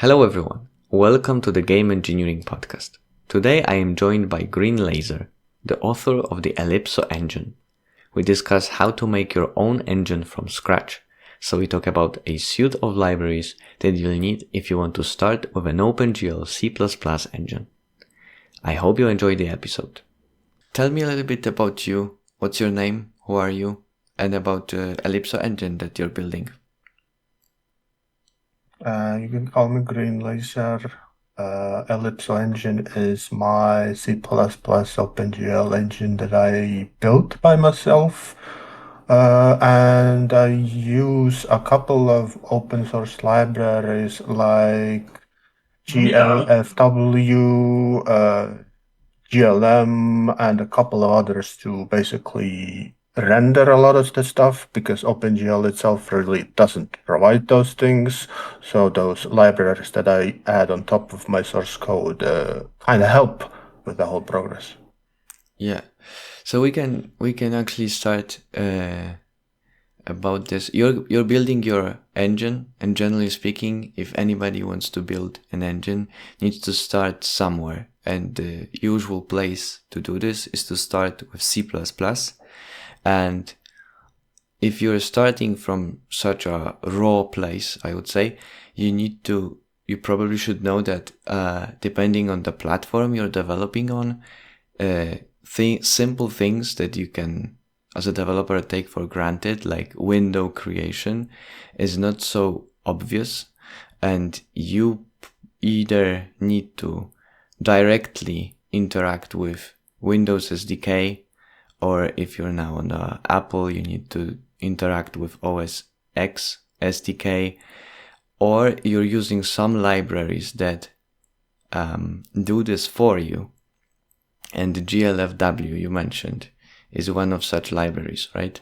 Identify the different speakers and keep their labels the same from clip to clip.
Speaker 1: Hello everyone, welcome to the Game Engineering Podcast. Today I am joined by Greenlaser, the author of the Elypso Engine. We discuss how to make your own engine from scratch, so we talk about a suite of libraries that you'll need if you want to start with an OpenGL C++ engine. I hope you enjoyed the episode. Tell me a little bit about you, what's your name, who are you, and about the Elypso Engine that you're building.
Speaker 2: You can call me Greenlaser. Elypso Engine is my C++ OpenGL engine that I built by myself. And I use a couple of open source libraries like GLFW, GLM, and a couple of others to basically render a lot of the stuff because OpenGL itself really doesn't provide those things. So those libraries that I add on top of my source code kind of help with the whole progress.
Speaker 1: Yeah, so we can actually start about this. You're building your engine, and generally speaking, if anybody wants to build an engine, needs to start somewhere. And the usual place to do this is to start with C++. And if you're starting from such a raw place, I would say, you probably should know that depending on the platform you're developing on, simple things that you can, as a developer, take for granted, like window creation, is not so obvious, and you either need to directly interact with Windows SDK, or if you're now on the Apple, you need to interact with OS X SDK, or you're using some libraries that do this for you. And the GLFW you mentioned is one of such libraries, right?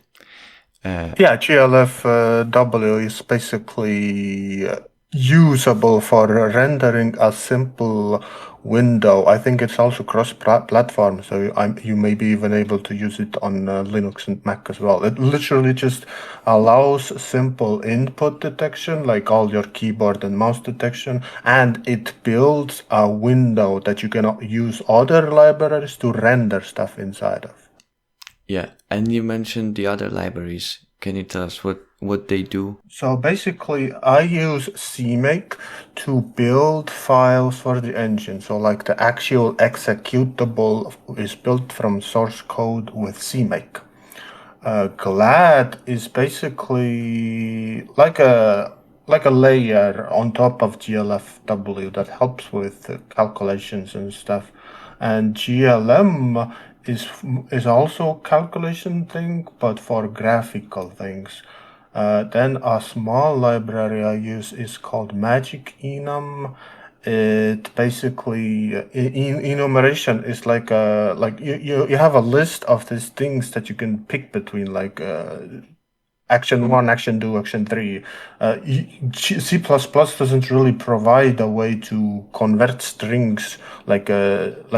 Speaker 2: Yeah, GLFW is basically usable for rendering a simple window. I think it's also cross-platform, so you may be even able to use it on Linux and Mac as well. It literally just allows simple input detection, like all your keyboard and mouse detection, and it builds a window that you can use other libraries to render stuff inside of.
Speaker 1: Yeah, and you mentioned the other libraries. Can you tell us what they do?
Speaker 2: So basically, I use CMake to build files for the engine. So like the actual executable is built from source code with CMake. Glad is basically like a layer on top of GLFW that helps with calculations and stuff. And GLM is also calculation thing, but for graphical things. Then a small library I use is called Magic Enum. It basically enumeration is like you have a list of these things that you can pick between, like action 1, action 2, action 3. C++ doesn't really provide a way to convert strings like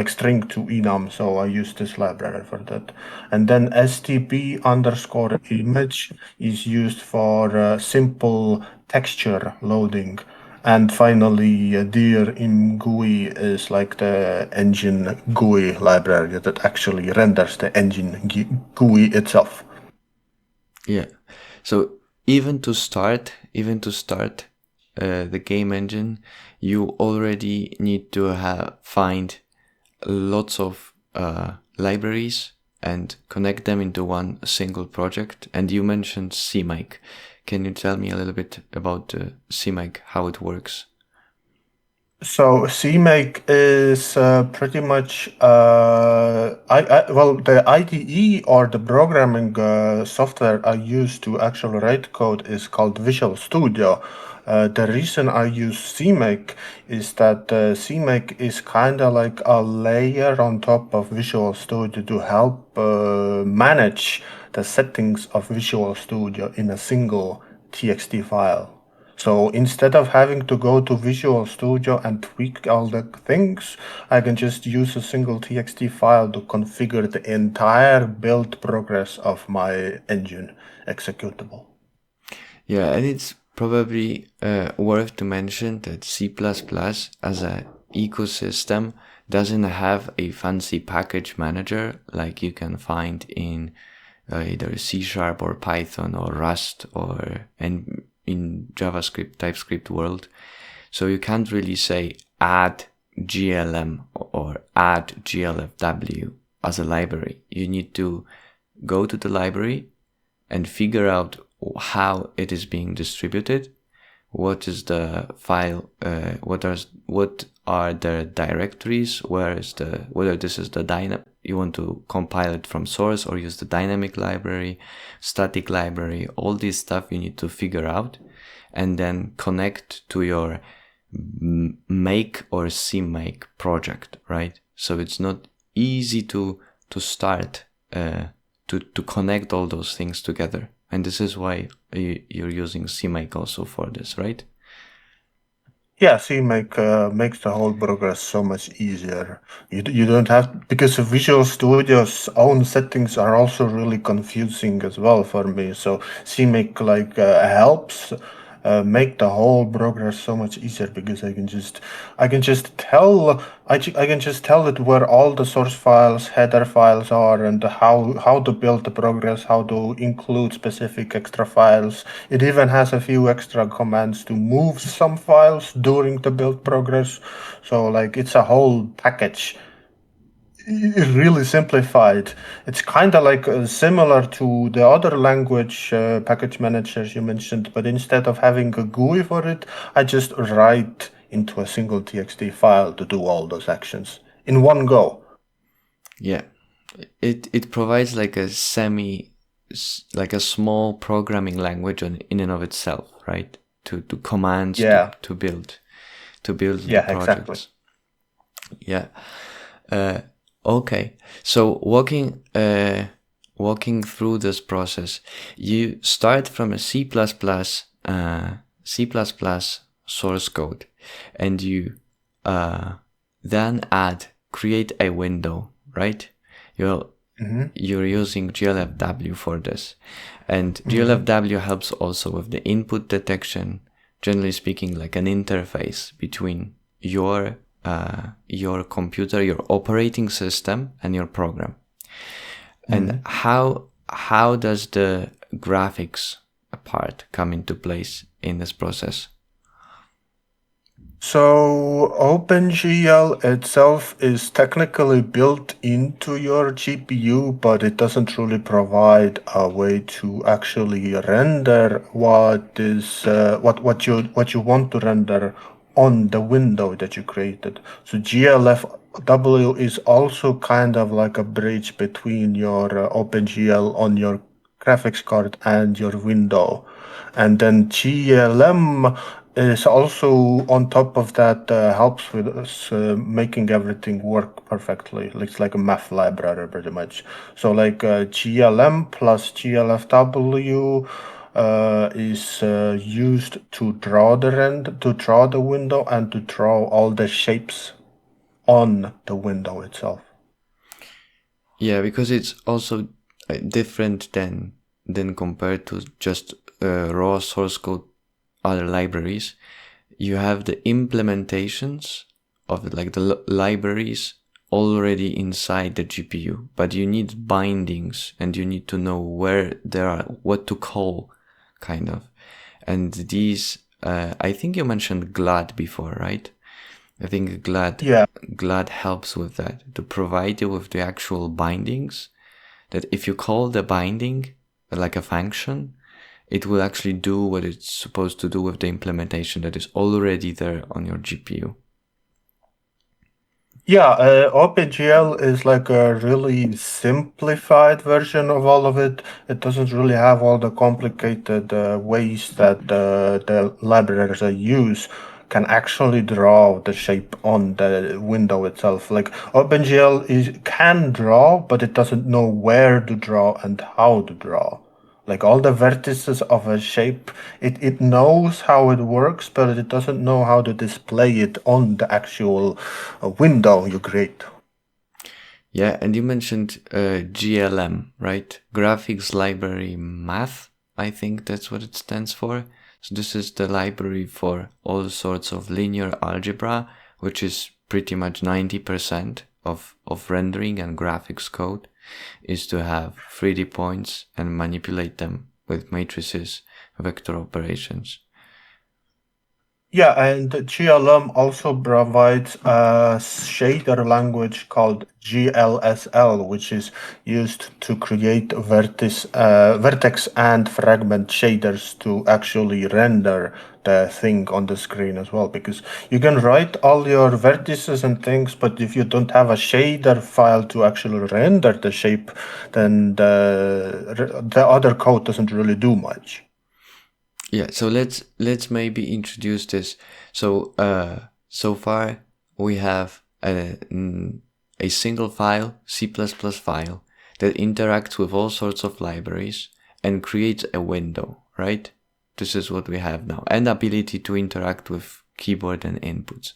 Speaker 2: string to enum, so I use this library for that. And then stp underscore image is used for simple texture loading. And finally, dir im GUI is like the engine GUI library that actually renders the engine GUI itself.
Speaker 1: Yeah. So even to start the game engine, you already need to find lots of libraries and connect them into one single project. And you mentioned CMake. Can you tell me a little bit about CMake, how it works?
Speaker 2: So CMake is pretty much well, the IDE or the programming software I use to actually write code is called Visual Studio. The reason I use CMake is that CMake is kind of like a layer on top of Visual Studio to help manage the settings of Visual Studio in a single TXT file. So instead of having to go to Visual Studio and tweak all the things, I can just use a single TXT file to configure the entire build progress of my engine executable.
Speaker 1: Yeah, and it's Probably worth to mention that C++ as a ecosystem doesn't have a fancy package manager like you can find in either C# or Python or Rust or in JavaScript, TypeScript world. So you can't really say add GLM or add GLFW as a library. You need to go to the library and figure out how it is being distributed, what is the file, what are the directories, whether this is the you want to compile it from source or use the dynamic library, static library, all this stuff you need to figure out and then connect to your make or CMake project, right? So it's not easy to start to connect all those things together. And this is why you're using CMake also for this, right?
Speaker 2: Yeah, CMake makes the whole progress so much easier. You don't have, because Visual Studio's own settings are also really confusing as well for me. So CMake helps make the whole progress so much easier because I can just tell I can just tell it where all the source files, header files are, and how to build the progress, how to include specific extra files. It even has a few extra commands to move some files during the build progress. So like it's a whole package, really simplified. It's kind of like similar to the other language package managers you mentioned, but instead of having a GUI for it, I just write into a single TXT file to do all those actions in one go.
Speaker 1: Yeah, it provides like a like a small programming language in and of itself, right? To commands
Speaker 2: Yeah,
Speaker 1: to build the
Speaker 2: yeah, exactly.
Speaker 1: projects. Yeah. Okay. So walking through this process, you start from a C++ source code, and you then create a window, right? You're using GLFW for this, and GLFW helps also with the input detection. Generally speaking, like an interface between your computer, your operating system, and your program. And how does the graphics part come into place in this process?
Speaker 2: So OpenGL itself is technically built into your GPU, but it doesn't really provide a way to actually render what you want to render on the window that you created. So GLFW is also kind of like a bridge between your OpenGL on your graphics card and your window. And then GLM is also on top of that, helps with us making everything work perfectly. It's like a math library pretty much. So like GLM plus GLFW is used to draw the window and to draw all the shapes on the window itself.
Speaker 1: Yeah, because it's also different than compared to just raw source code other libraries. You have the implementations of like the libraries already inside the GPU, but you need bindings and you need to know where there are, what to call, kind of. And these, I think you mentioned GLAD before, right? I think
Speaker 2: Yeah.
Speaker 1: GLAD helps with that, to provide you with the actual bindings, that if you call the binding like a function, it will actually do what it's supposed to do with the implementation that is already there on your GPU.
Speaker 2: Yeah, OpenGL is like a really simplified version of all of it. It doesn't really have all the complicated ways that the libraries I use can actually draw the shape on the window itself. Like OpenGL can draw, but it doesn't know where to draw and how to draw. Like all the vertices of a shape, it knows how it works, but it doesn't know how to display it on the actual window you create.
Speaker 1: Yeah, and you mentioned GLM, right? Graphics Library Math, I think that's what it stands for. So this is the library for all sorts of linear algebra, which is pretty much 90% of rendering and graphics code, is to have 3D points and manipulate them with matrices, vector operations.
Speaker 2: Yeah, and GLM also provides a shader language called GLSL, which is used to create vertex and fragment shaders to actually render the thing on the screen as well. Because you can write all your vertices and things, but if you don't have a shader file to actually render the shape, then the other code doesn't really do much.
Speaker 1: Yeah, so let's maybe introduce this. So so far we have a single file, C++ file, that interacts with all sorts of libraries and creates a window, right? This is what we have now, and ability to interact with keyboard and inputs.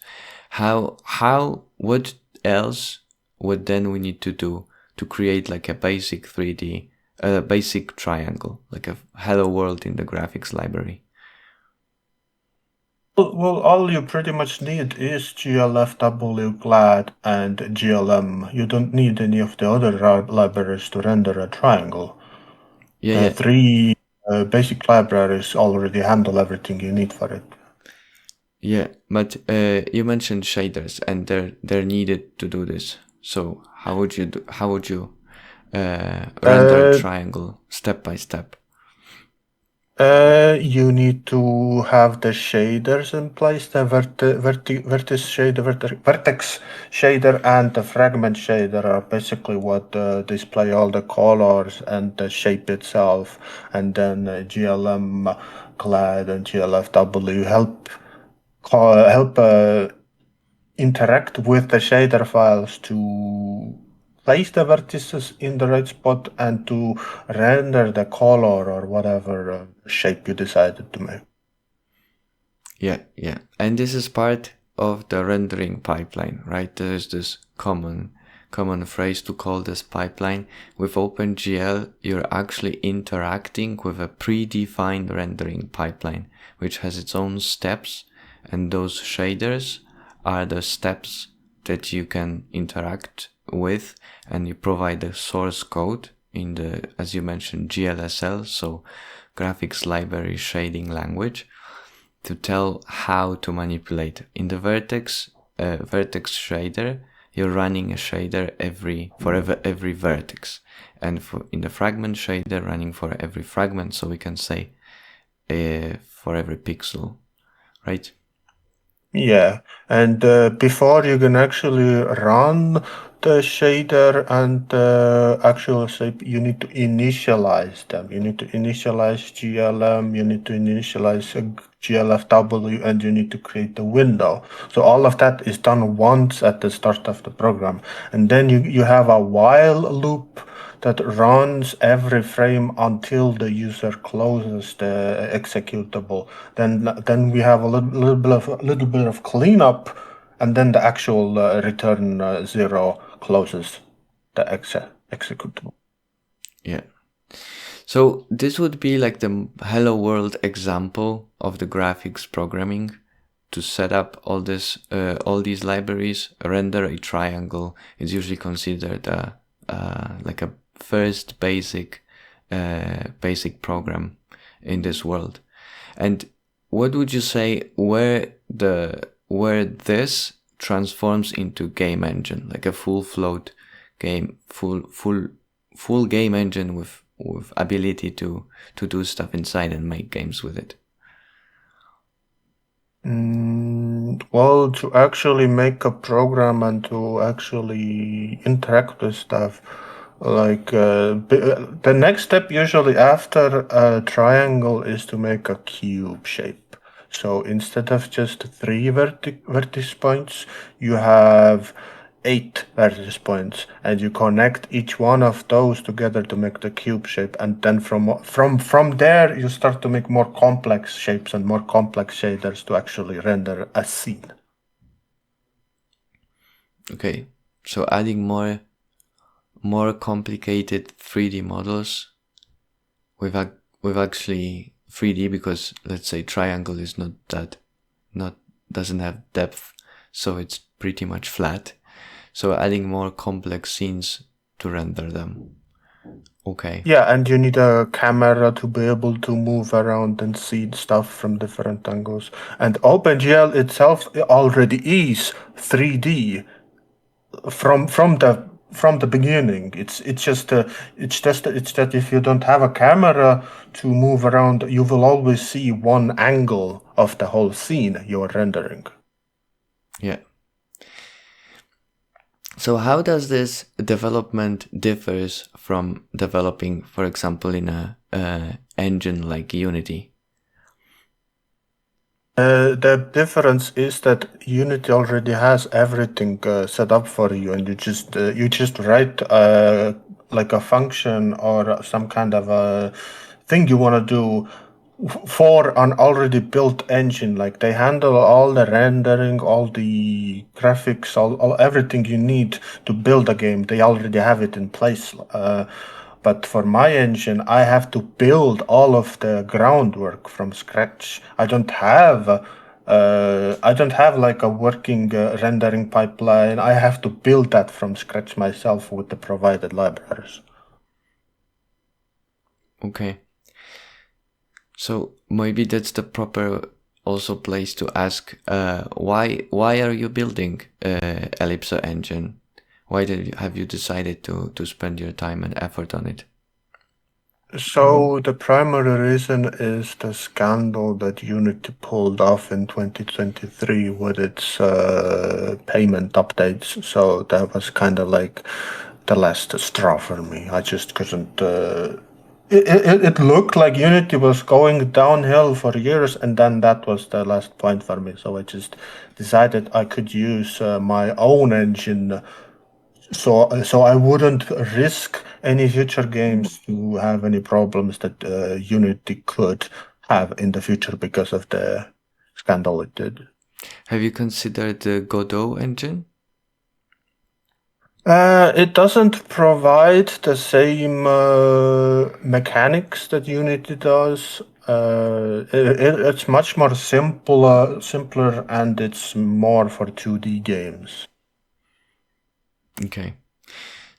Speaker 1: What else would then we need to do to create like a basic 3D, a basic triangle, like a hello world in the graphics library?
Speaker 2: Well, all you pretty much need is GLFW, GLAD, and GLM. You don't need any of the other libraries to render a triangle.
Speaker 1: Yeah,
Speaker 2: The
Speaker 1: yeah.
Speaker 2: three basic libraries already handle everything you need for it.
Speaker 1: Yeah, but you mentioned shaders, and they're needed to do this. So how would you render a
Speaker 2: Uh,
Speaker 1: triangle step by step?
Speaker 2: You need to have the shaders in place, the vertex shader, vertex shader, and the fragment shader are basically what display all the colors and the shape itself. And then GLM, GLAD, and GLFW help interact with the shader files to place the vertices in the right spot and to render the color or whatever shape you decided to make.
Speaker 1: Yeah, yeah. And this is part of the rendering pipeline, right? There is this common phrase to call this pipeline. With OpenGL, you're actually interacting with a predefined rendering pipeline, which has its own steps, and those shaders are the steps that you can interact with, and you provide the source code in the, as you mentioned, GLSL, so graphics library shading language, to tell how to manipulate. In the vertex shader, you're running a shader for every vertex, and in the fragment shader, running for every fragment. So we can say for every pixel, right?
Speaker 2: Yeah, and before you can actually run the shader and the actual shape, you need to initialize them. You need to initialize GLM, you need to initialize GLFW, and you need to create the window. So all of that is done once at the start of the program. And then you have a while loop that runs every frame until the user closes the executable. Then we have a little bit of cleanup, and then the actual return 0 closes the executable.
Speaker 1: Yeah. So this would be like the hello world example of the graphics programming to set up all these libraries. Render a triangle is usually considered like a first basic program in this world. And what would you say where this transforms into game engine, like a full float game, full game engine with ability to do stuff inside and make games with it?
Speaker 2: Well, to actually make a program and to actually interact with stuff, like the next step usually after a triangle is to make a cube shape. So instead of just three vertex points, you have 8 vertex points, and you connect each one of those together to make the cube shape. And then from there, you start to make more complex shapes and more complex shaders to actually render a scene.
Speaker 1: Okay, so adding more complicated 3D models, we've actually 3D because let's say triangle is doesn't have depth, so it's pretty much flat. So adding more complex scenes to render them. Okay.
Speaker 2: Yeah, and you need a camera to be able to move around and see stuff from different angles. And OpenGL itself already is 3D from the beginning. It's that if you don't have a camera to move around, you will always see one angle of the whole scene you're rendering.
Speaker 1: Yeah. So how does this development differs from developing, for example, in a engine like Unity?
Speaker 2: The difference is that Unity already has everything set up for you, and you just write like a function or some kind of a thing you want to do for an already built engine. Like they handle all the rendering, all the graphics, all everything you need to build a game. They already have it in place. But for my engine, I have to build all of the groundwork from scratch. I don't have like a working rendering pipeline. I have to build that from scratch myself with the provided libraries.
Speaker 1: Okay. So maybe that's the proper also place to ask why are you building Elypso Engine? Why have you decided to spend your time and effort on it?
Speaker 2: So the primary reason is the scandal that Unity pulled off in 2023 with its payment updates. So that was kind of like the last straw for me. I just couldn't. It looked like Unity was going downhill for years, and then that was the last point for me. So I just decided I could use my own engine, so I wouldn't risk any future games to have any problems that Unity could have in the future because of the scandal it did.
Speaker 1: Have you considered the Godot engine?
Speaker 2: It doesn't provide the same mechanics that Unity does. It's much more simpler, and it's more for 2D games.
Speaker 1: Okay.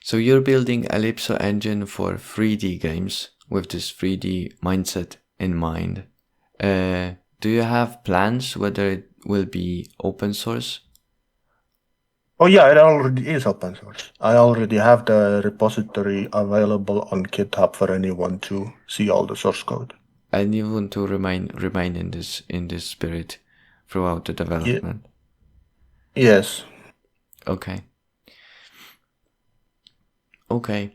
Speaker 1: So you're building Elypso Engine for 3D games with this 3D mindset in mind. Do you have plans whether it will be open source?
Speaker 2: Oh yeah, it already is open source. I already have the repository available on GitHub for anyone to see all the source code.
Speaker 1: And you want to remain in this spirit throughout the development?
Speaker 2: Yes.
Speaker 1: Okay. Okay.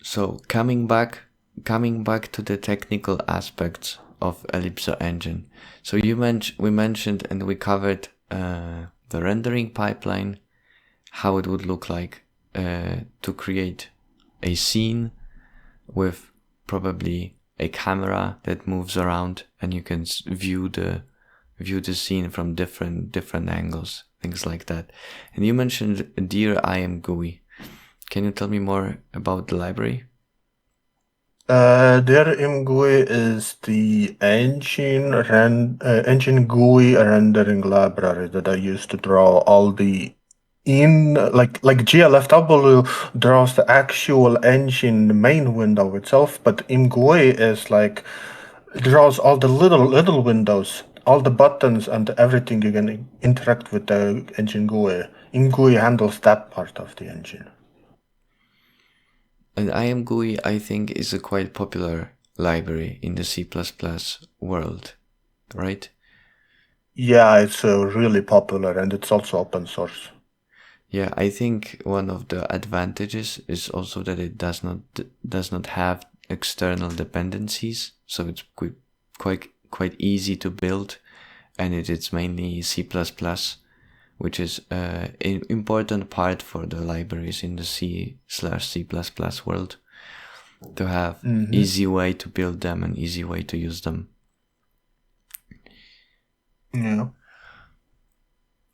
Speaker 1: So coming back to the technical aspects of Elypso Engine. So we mentioned and we covered the rendering pipeline, how it would look like to create a scene with probably a camera that moves around and you can view the scene from different angles, things like that. And you mentioned Dear I Am GUI. Can you tell me more about the library?
Speaker 2: Their ImGUI is the engine GUI rendering library that I use to draw all the like GLFW draws the actual engine main window itself, but ImGUI is like draws all the little windows, all the buttons and everything you can interact with the engine GUI. ImGUI handles that part of the engine.
Speaker 1: And I Am GUI, I think, is a quite popular library in the C++ world, right?
Speaker 2: Yeah, it's really popular and it's also open source.
Speaker 1: Yeah, I think one of the advantages is also that it does not have external dependencies, so it's quite easy to build, and it's mainly C++, which is an important part for the libraries in the C/C++ world, to have easy way to build them and easy way to use them.
Speaker 2: Yeah.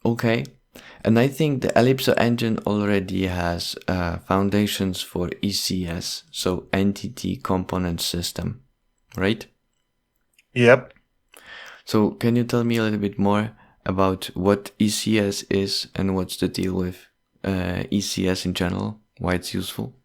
Speaker 1: Okay. And I think the Elypso engine already has foundations for ECS, so Entity Component System, right?
Speaker 2: Yep.
Speaker 1: So can you tell me a little bit more about what ECS is and what's the deal with ECS in general, why it's useful?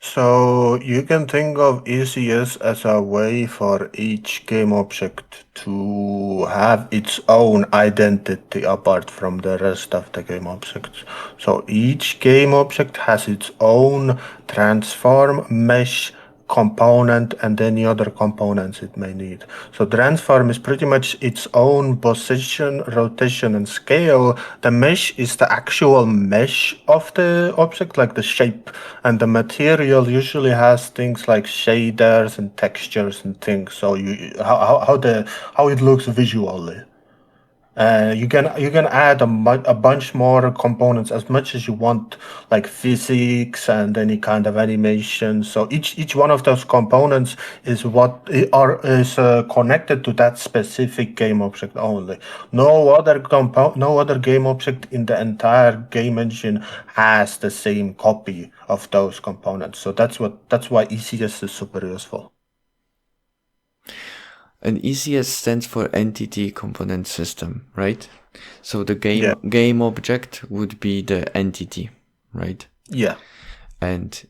Speaker 2: So you can think of ECS as a way for each game object to have its own identity apart from the rest of the game objects. So each game object has its own transform, mesh, component, and any other components it may need. So transform is pretty much its own position, rotation, and scale. The mesh is the actual mesh of the object, like the shape, and the material usually has things like shaders and textures and things. So how it looks visually. You can add a bunch more components as much as you want, like physics and any kind of animation. So each one of those components is connected to that specific game object only. No other game object in the entire game engine has the same copy of those components. So that's why ECS is super useful.
Speaker 1: And ECS stands for Entity Component System, right? So the
Speaker 2: Yeah.
Speaker 1: game object would be the entity, right?
Speaker 2: Yeah.
Speaker 1: And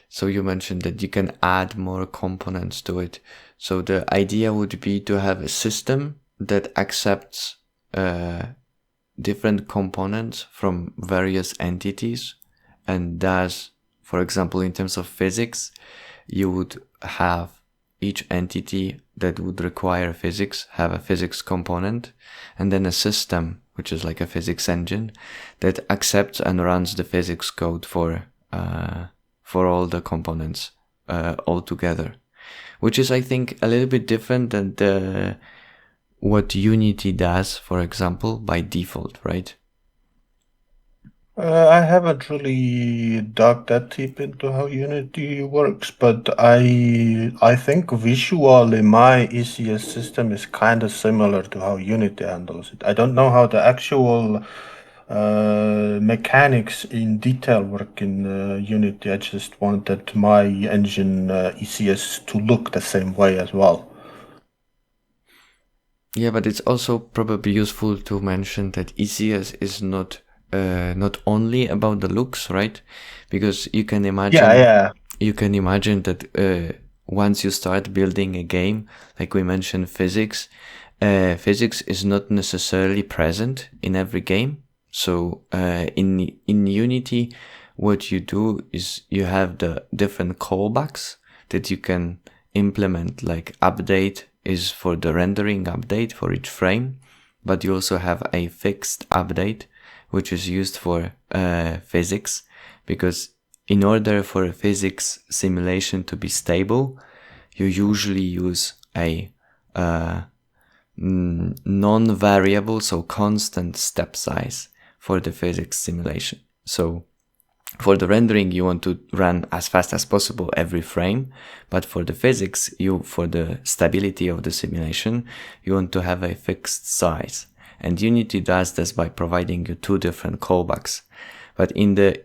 Speaker 1: so you mentioned that you can add more components to it. So the idea would be to have a system that accepts different components from various entities, and thus, for example, in terms of physics, you would have each entity that would require physics have a physics component, and then a system, which is like a physics engine, that accepts and runs the physics code for all the components all together, which is, I think, a little bit different than what Unity does, for example, by default, right?
Speaker 2: I haven't really dug that deep into how Unity works, but I think visually my ECS system is kind of similar to how Unity handles it. I don't know how the actual mechanics in detail work in Unity. I just wanted my engine ECS to look the same way as well.
Speaker 1: Yeah, but it's also probably useful to mention that ECS is not only about the looks, right? Because you can imagine,
Speaker 2: Yeah.
Speaker 1: that once you start building a game, like we mentioned, physics is not necessarily present in every game. So in Unity, what you do is you have the different callbacks that you can implement, like update is for the rendering update for each frame, but you also have a fixed update, which is used for physics, because in order for a physics simulation to be stable, you usually use a non-variable, so constant step size for the physics simulation. So for the rendering, you want to run as fast as possible every frame, but for the physics, for the stability of the simulation, you want to have a fixed size. And Unity does this by providing you two different callbacks. But in the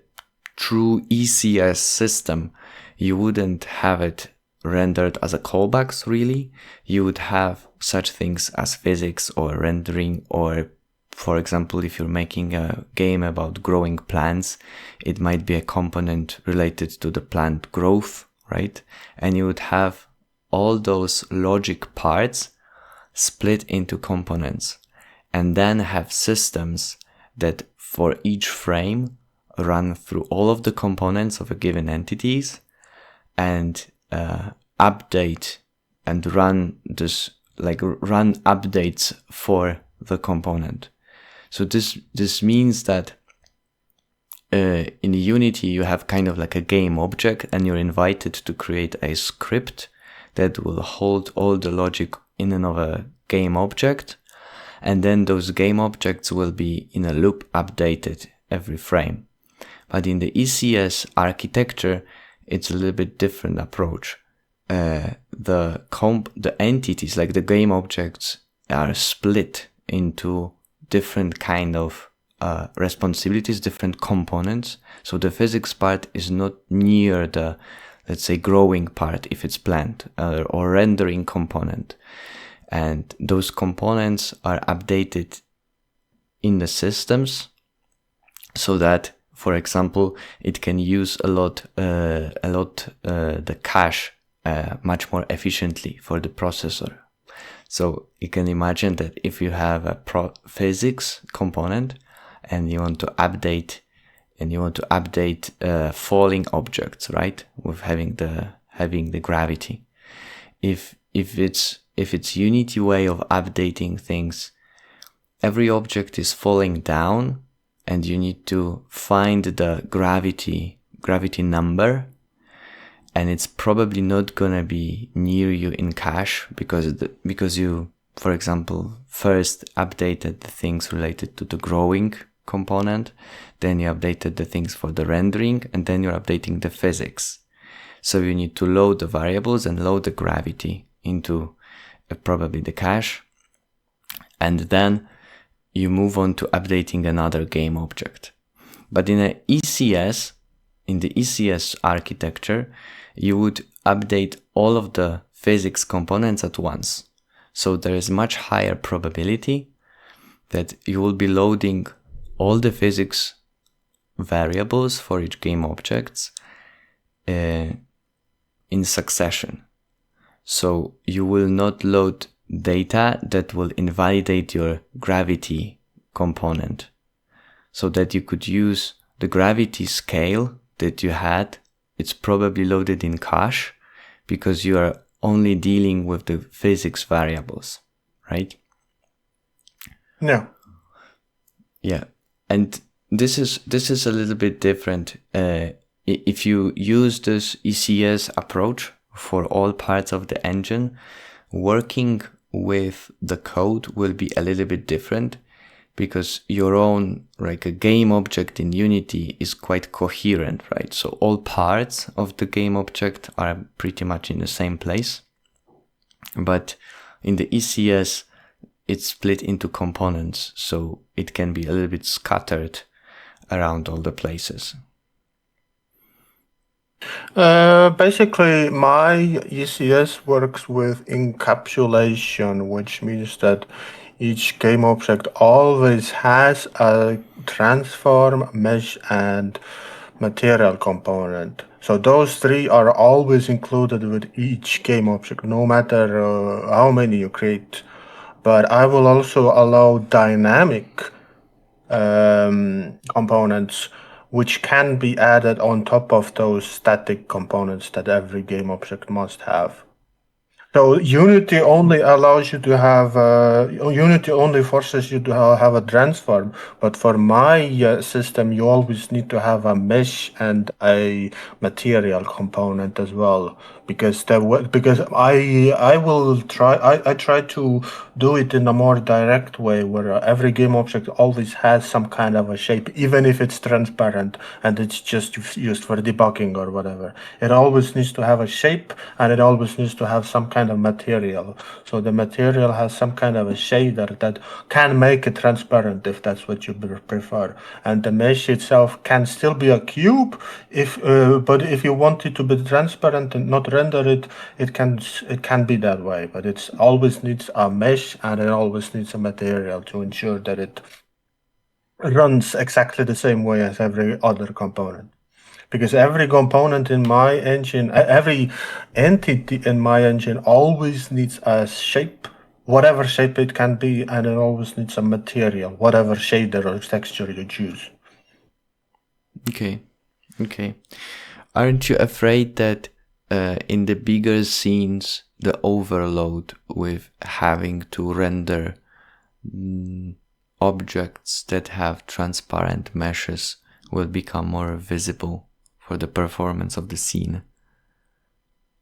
Speaker 1: true ECS system, you wouldn't have it rendered as a callbacks, really. You would have such things as physics or rendering, or for example, if you're making a game about growing plants, it might be a component related to the plant growth, right? And you would have all those logic parts split into components, and then have systems that for each frame run through all of the components of a given entities and update and run updates for the component. So this means that in Unity you have kind of like a game object, and you're invited to create a script that will hold all the logic in and of a game object, and then those game objects will be in a loop updated every frame. But in the ECS architecture, it's a little bit different approach. The entities, like the game objects, are split into different kind of responsibilities, different components. So the physics part is not near the, let's say, growing part if it's planned, or rendering component. And those components are updated in the systems so that, for example, it can use a lot the cache much more efficiently for the processor. So you can imagine that if you have a physics component and you want to update falling objects, right? With having the gravity. If it's Unity way of updating things, every object is falling down and you need to find the gravity number, and it's probably not gonna be near you in cache because you, for example, first updated the things related to the growing component, then you updated the things for the rendering, and then you're updating the physics. So you need to load the variables and load the gravity into probably the cache, and then you move on to updating another game object. But in the ECS architecture, you would update all of the physics components at once. So there is much higher probability that you will be loading all the physics variables for each game objects in succession. So you will not load data that will invalidate your gravity component, so that you could use the gravity scale that you had. It's probably loaded in cache because you are only dealing with the physics variables, right?
Speaker 2: No.
Speaker 1: Yeah. And this is a little bit different. If you use this ECS approach for all parts of the engine, working with the code will be a little bit different, because your own, like a game object in Unity, is quite coherent, right? So all parts of the game object are pretty much in the same place. But in the ECS, it's split into components, so it can be a little bit scattered around all the places.
Speaker 2: Basically, my ECS works with encapsulation, which means that each game object always has a transform, mesh, and material component. So those three are always included with each game object, no matter how many you create. But I will also allow dynamic components, which can be added on top of those static components that every game object must have. So Unity only allows you to have, Unity only forces you to have a transform, but for my system, you always need to have a mesh and a material component as well, because I try to do it in a more direct way, where every game object always has some kind of a shape, even if it's transparent and it's just used for debugging or whatever. It always needs to have a shape, and it always needs to have some kind of material. So the material has some kind of a shader that can make it transparent if that's what you prefer. And the mesh itself can still be a cube, but if you want it to be transparent and not render it, it can be that way. But it always needs a mesh, and it always needs a material to ensure that it runs exactly the same way as every other component. Because every component in my engine, every entity in my engine always needs a shape, whatever shape it can be, and it always needs a material, whatever shader or texture you choose.
Speaker 1: Okay. Aren't you afraid that in the bigger scenes, the overload with having to render objects that have transparent meshes will become more visible for the performance of the scene?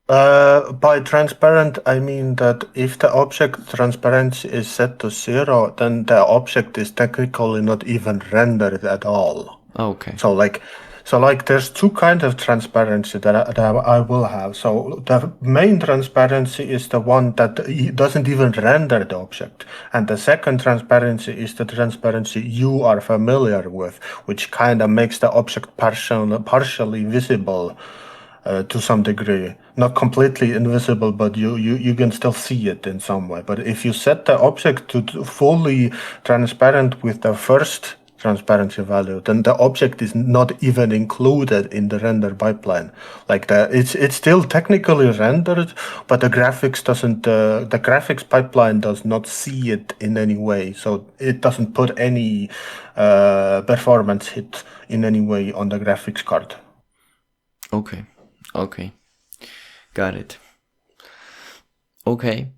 Speaker 2: By transparent, I mean that if the object transparency is set to 0, then the object is technically not even rendered at all.
Speaker 1: Okay.
Speaker 2: So like, So like there's two kinds of transparency that I will have. So the main transparency is the one that doesn't even render the object. And the second transparency is the transparency you are familiar with, which kind of makes the object partially visible to some degree. Not completely invisible, but you can still see it in some way. But if you set the object to fully transparent with the first transparency value, then the object is not even included in the render pipeline. Like it's still technically rendered, but the graphics pipeline does not see it in any way. So it doesn't put any performance hit in any way on the graphics card.
Speaker 1: Okay. Okay. Got it. Okay.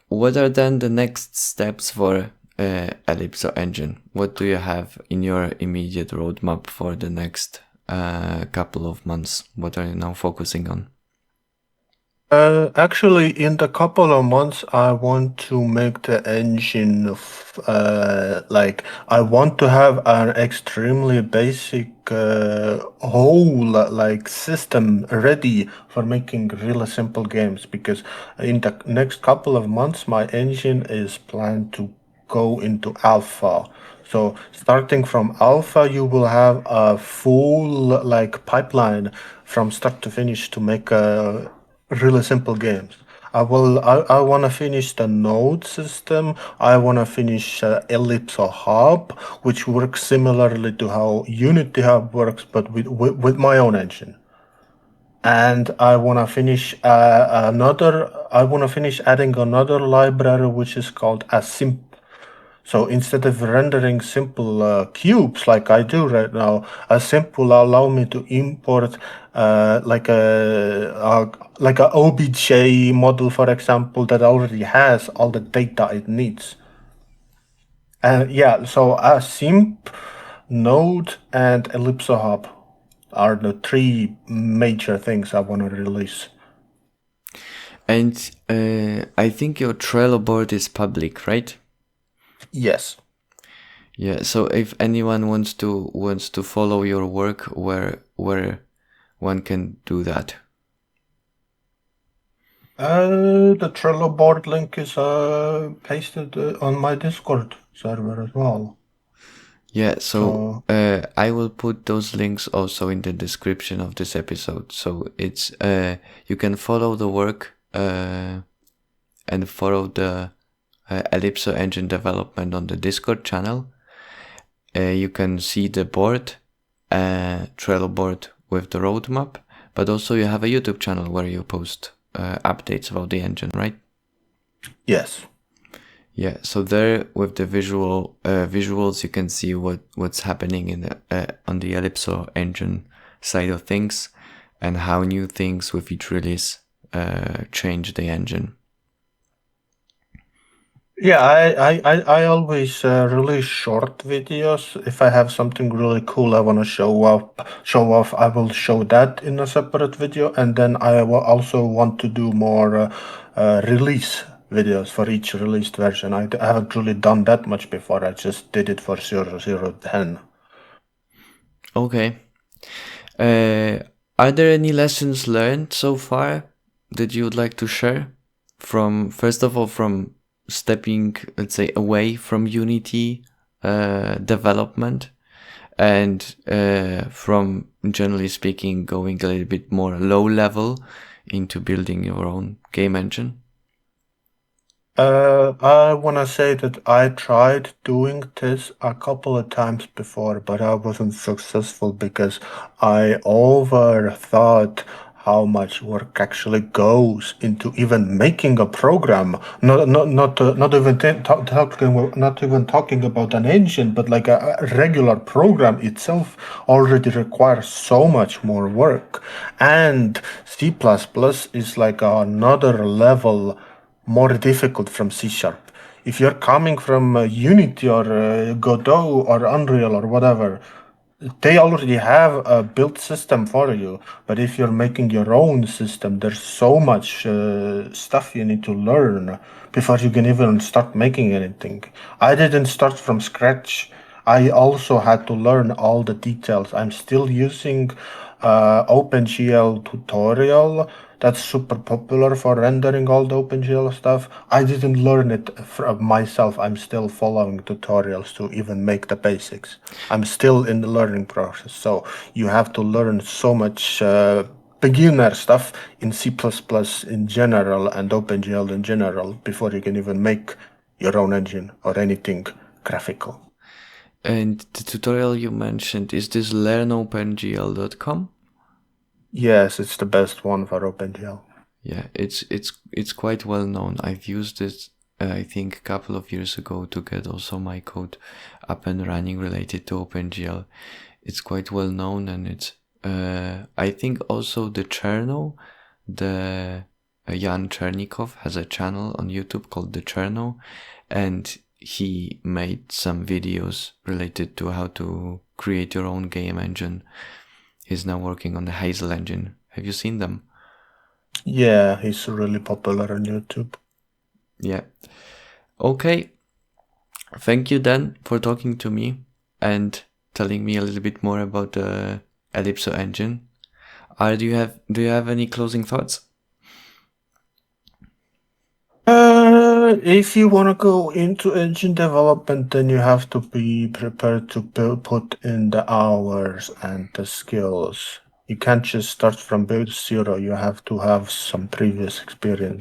Speaker 1: What are then the next steps for Elypso Engine? What do you have in your immediate roadmap for the next couple of months? What are you now focusing on?
Speaker 2: Actually, in the couple of months, I want to make the engine like I want to have an extremely basic whole like system ready for making really simple games because in the next couple of months, my engine is planned to go into alpha. So starting from alpha, you will have a full like pipeline from start to finish to make really simple games. I want to finish the node system. I want to finish Ellipso Hub, which works similarly to how Unity Hub works, but with my own engine. And I want to finish adding another library which is called Async. So instead of rendering simple cubes like I do right now, Async will allow me to import like a OBJ model, for example, that already has all the data it needs. And yeah, so Async, Node, and Ellipso Hub are the three major things I want to release.
Speaker 1: And I think your Trello board is public, right?
Speaker 2: Yes.
Speaker 1: Yeah. So if anyone wants to follow your work, where one can do that.
Speaker 2: The Trello board link is pasted on my Discord server as well.
Speaker 1: Yeah, so I will put those links also in the description of this episode. So it's you can follow the work and follow the Elypso Engine development on the Discord channel. You can see the board, Trello board with the roadmap, but also you have a YouTube channel where you post updates about the engine, right?
Speaker 2: Yes.
Speaker 1: Yeah, so there with the visuals, you can see what's happening in on the Elypso Engine side of things, and how new things with each release change the engine.
Speaker 2: Yeah, I always release short videos. If I have something really cool I want to show off, I will show that in a separate video, and then I will also want to do more release videos for each released version. I haven't really done that much before. I just did it for 0.0.10.
Speaker 1: Okay. Are there any lessons learned so far that you would like to share? First of all, from stepping, let's say, away from Unity development, and from, generally speaking, going a little bit more low level into building your own game engine?
Speaker 2: I want to say that I tried doing this a couple of times before, but I wasn't successful because I overthought how much work actually goes into even making a program. Not even not even talking about an engine, but like a regular program itself already requires so much more work. And C++ is like another level more difficult from C Sharp. If you're coming from Unity or Godot or Unreal or whatever, they already have a built system for you. But if you're making your own system, there's so much stuff you need to learn before you can even start making anything. I didn't start from scratch. I also had to learn all the details. I'm still using OpenGL tutorial. That's super popular for rendering all the OpenGL stuff. I didn't learn it from myself. I'm still following tutorials to even make the basics. I'm still in the learning process. So you have to learn so much beginner stuff in C++ in general and OpenGL in general before you can even make your own engine or anything graphical.
Speaker 1: And the tutorial you mentioned, is this learnopengl.com?
Speaker 2: Yes, it's the best one for OpenGL.
Speaker 1: Yeah, it's quite well known. I've used it, I think, a couple of years ago to get also my code up and running related to OpenGL. It's quite well known, and it's I think also the Cherno, the Jan Chernikov has a channel on YouTube called the Cherno, and he made some videos related to how to create your own game engine. He's now working on the Hazel engine. Have you seen them?
Speaker 2: Yeah, he's really popular on YouTube.
Speaker 1: Yeah. Okay. Thank you, Dan, for talking to me and telling me a little bit more about the Elypso engine. Do you have any closing thoughts?
Speaker 2: If you want to go into engine development, then you have to be prepared to put in the hours and the skills. You can't just start from zero. You have to have some previous experience.